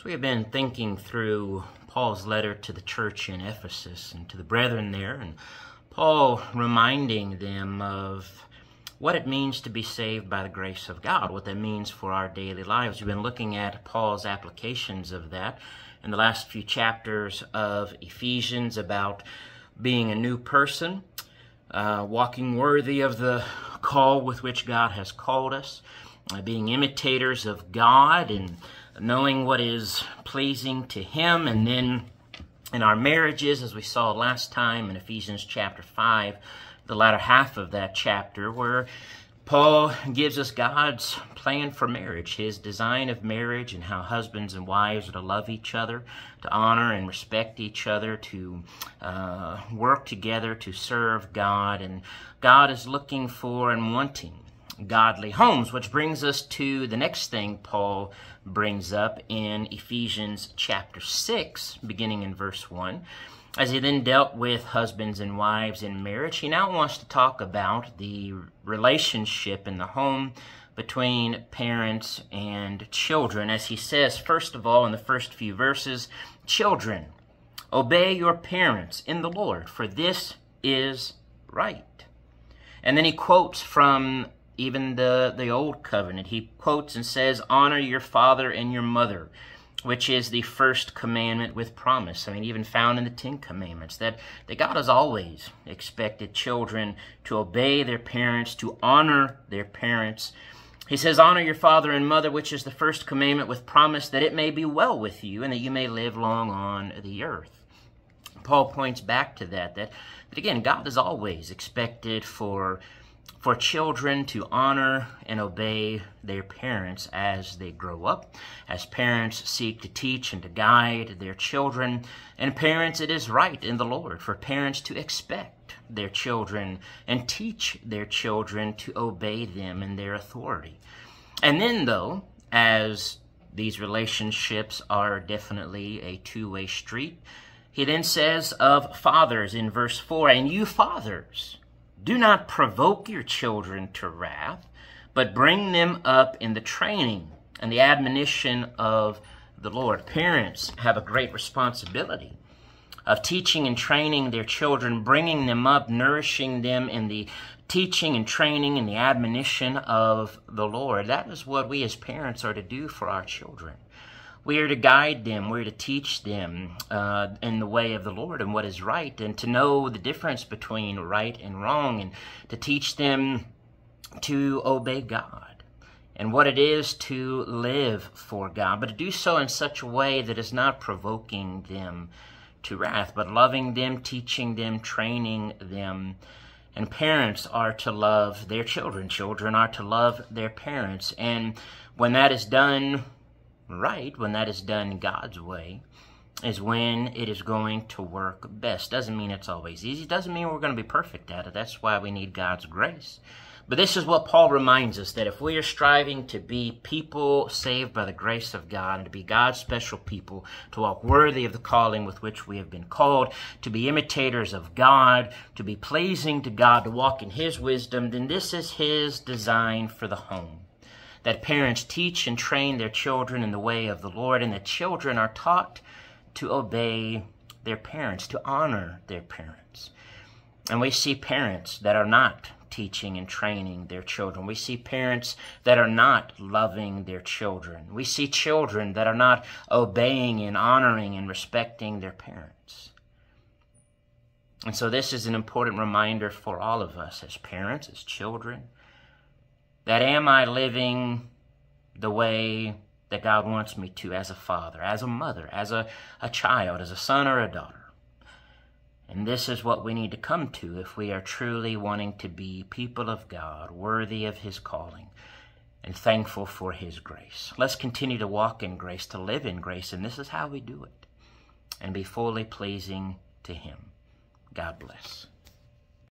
We have been thinking through Paul's letter to the church in Ephesus and to the brethren there, and Paul reminding them of what it means to be saved by the grace of God, what that means for our daily lives. We've been looking at Paul's applications of that in the last few chapters of Ephesians about being a new person, walking worthy of the call with which God has called us, being imitators of God and knowing what is pleasing to Him. And then in our marriages, as we saw last time in Ephesians chapter 5, the latter half of that chapter, where Paul gives us God's plan for marriage, His design of marriage, and how husbands and wives are to love each other, to honor and respect each other, to work together to serve God. And God is looking for and wanting godly homes, which brings us to the next thing Paul brings up in Ephesians chapter 6, beginning in verse 1. As he then dealt with husbands and wives in marriage, he now wants to talk about the relationship in the home between parents and children. As he says, first of all, in the first few verses, "Children, obey your parents in the Lord, for this is right." And then he quotes from even the Old Covenant. He quotes and says, "Honor your father and your mother, which is the first commandment with promise." I mean, even found in the 10 Commandments, that God has always expected children to obey their parents, to honor their parents. He says, "Honor your father and mother, which is the first commandment with promise, that it may be well with you and that you may live long on the earth." Paul points back to that again, God has always expected for children to honor and obey their parents as they grow up, as parents seek to teach and to guide their children. And parents, it is right in the Lord for parents to expect their children and teach their children to obey them in their authority. And then, though, as these relationships are definitely a two-way street, he then says of fathers in verse 4, "And you fathers, do not provoke your children to wrath, but bring them up in the training and the admonition of the Lord." Parents have a great responsibility of teaching and training their children, bringing them up, nourishing them in the teaching and training and the admonition of the Lord. That is what we as parents are to do for our children. We are to guide them, we're to teach them in the way of the Lord and what is right, and to know the difference between right and wrong, and to teach them to obey God and what it is to live for God, but to do so in such a way that is not provoking them to wrath, but loving them, teaching them, training them. And parents are to love their children. Children are to love their parents. And when that is done right, when that is done God's way, is when it is going to work best. Doesn't mean it's always easy. Doesn't mean we're going to be perfect at it. That's why we need God's grace. But this is what Paul reminds us, that if we are striving to be people saved by the grace of God and to be God's special people, to walk worthy of the calling with which we have been called, to be imitators of God, to be pleasing to God, to walk in His wisdom, then this is His design for the home. That parents teach and train their children in the way of the Lord, and that children are taught to obey their parents, to honor their parents. And we see parents that are not teaching and training their children. We see parents that are not loving their children. We see children that are not obeying and honoring and respecting their parents. And so this is an important reminder for all of us as parents, as children, that am I living the way that God wants me to as a father, as a mother, as a child, as a son or a daughter? And this is what we need to come to if we are truly wanting to be people of God, worthy of His calling, and thankful for His grace. Let's continue to walk in grace, to live in grace, and this is how we do it, and be fully pleasing to Him. God bless.